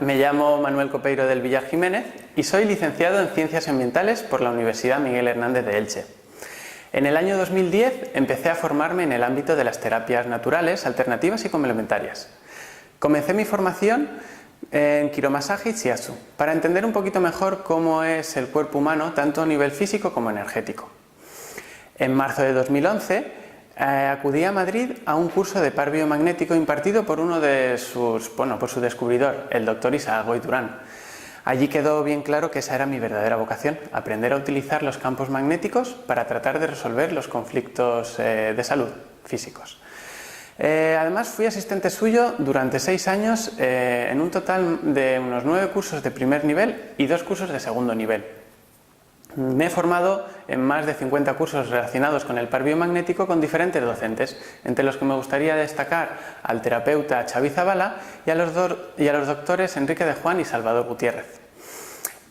me llamo Manuel Copeiro del Villar Jiménez y soy licenciado en Ciencias Ambientales por la Universidad Miguel Hernández de Elche. En el año 2010 empecé a formarme en el ámbito de las terapias naturales, alternativas y complementarias. Comencé mi formación en quiromasaje y shiatsu, para entender un poquito mejor cómo es el cuerpo humano, tanto a nivel físico como energético. En marzo de 2011 acudí a Madrid a un curso de par biomagnético impartido por por su descubridor, el doctor Isaac Goy Durán. Allí quedó bien claro que esa era mi verdadera vocación, aprender a utilizar los campos magnéticos para tratar de resolver los conflictos de salud físicos. Además fui asistente suyo durante 6 años en un total de unos 9 cursos de primer nivel y 2 cursos de segundo nivel. Me he formado en más de 50 cursos relacionados con el par biomagnético con diferentes docentes, entre los que me gustaría destacar al terapeuta Xavi Zabala y a los doctores Enrique de Juan y Salvador Gutiérrez.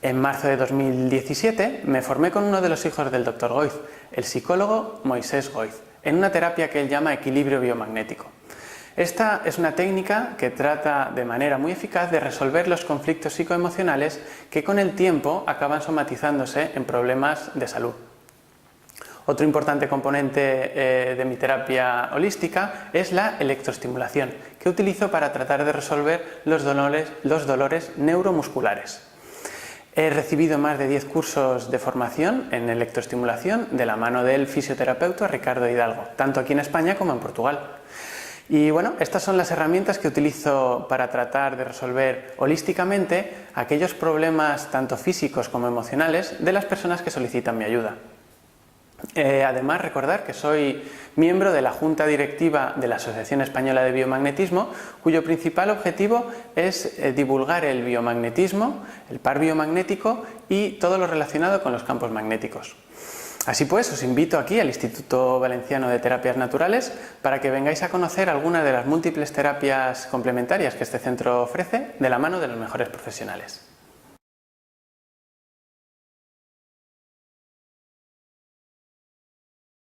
En marzo de 2017 me formé con uno de los hijos del Dr. Goiz, el psicólogo Moisés Goiz, en una terapia que él llama equilibrio biomagnético. Esta es una técnica que trata de manera muy eficaz de resolver los conflictos psicoemocionales que con el tiempo acaban somatizándose en problemas de salud. Otro importante componente de mi terapia holística es la electroestimulación, que utilizo para tratar de resolver los dolores neuromusculares. He recibido más de 10 cursos de formación en electroestimulación de la mano del fisioterapeuta Ricardo Hidalgo, tanto aquí en España como en Portugal. Y bueno, estas son las herramientas que utilizo para tratar de resolver holísticamente aquellos problemas tanto físicos como emocionales de las personas que solicitan mi ayuda. Además, recordar que soy miembro de la Junta Directiva de la Asociación Española de Biomagnetismo, cuyo principal objetivo es divulgar el biomagnetismo, el par biomagnético y todo lo relacionado con los campos magnéticos. Así pues, os invito aquí al Instituto Valenciano de Terapias Naturales para que vengáis a conocer algunas de las múltiples terapias complementarias que este centro ofrece de la mano de los mejores profesionales.